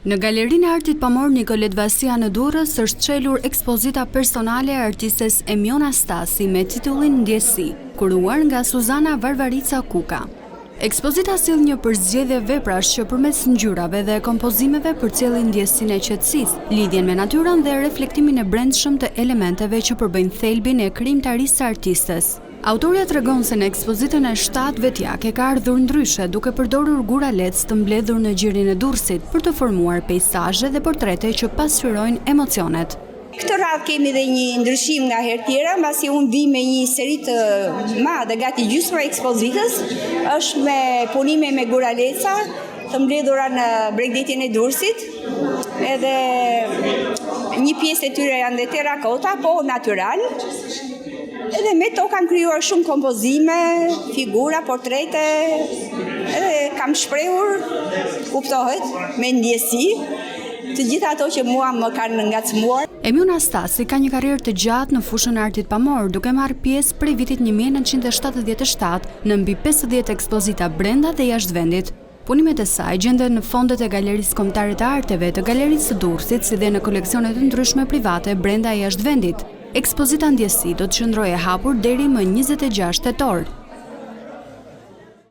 Në Galerinë e Artit Pamor Nikolet Vasia në Durrës është çelur ekspozita personale e artistes Emiona Stasi me titullin Ndjesi, kuruar nga Suzana Varvarica Kuka. Ekspozita sill një përzgjedhje veprash që përmes ngjyrave dhe kompozimeve përcjellin ndjesinë e qetësisë, lidhjen me natyrën dhe reflektimin e brendshëm të elementeve që përbëjnë thelbin e krijimtarisë së artistes. Autoria tregon se në ekspozitën e 7 vetjake ka ardhur ndryshe, duke përdorur guralec të mbledhur në gjirin e Durrësit për të formuar peizazhe dhe portrete që pasqyrojnë emocionet. Këtë radhë kemi dhe një ndryshim nga herë tjera, mbasi unë vi me një seri të madhe gati gjysma ekspozitës, është me punime me guraleca të mbledhura në bregdetin e Durrësit, edhe një pjesë e tyre janë dhe terrakota, po natyral. Edhe me to kanë krijuar shumë kompozime, figura, portrete, edhe kam shprehur, kuptohet, me ndjesi, të gjitha ato që mua më kanë ngacmuar. Emiona Stasi ka një karrierë të gjatë në fushën e Artit Pamor, duke marrë pjesë prej vitit 1977 në mbi 50 ekspozita brenda dhe jashtë vendit. Punimet e saj gjenden në fondet e Galerisë Kombëtare të Arteve të Galerisë së Durrësit, si dhe në koleksionet të ndryshme private brenda e jashtë vendit. Ekspozita Ndjesi do të qëndrojë e hapur deri më 26 tetor.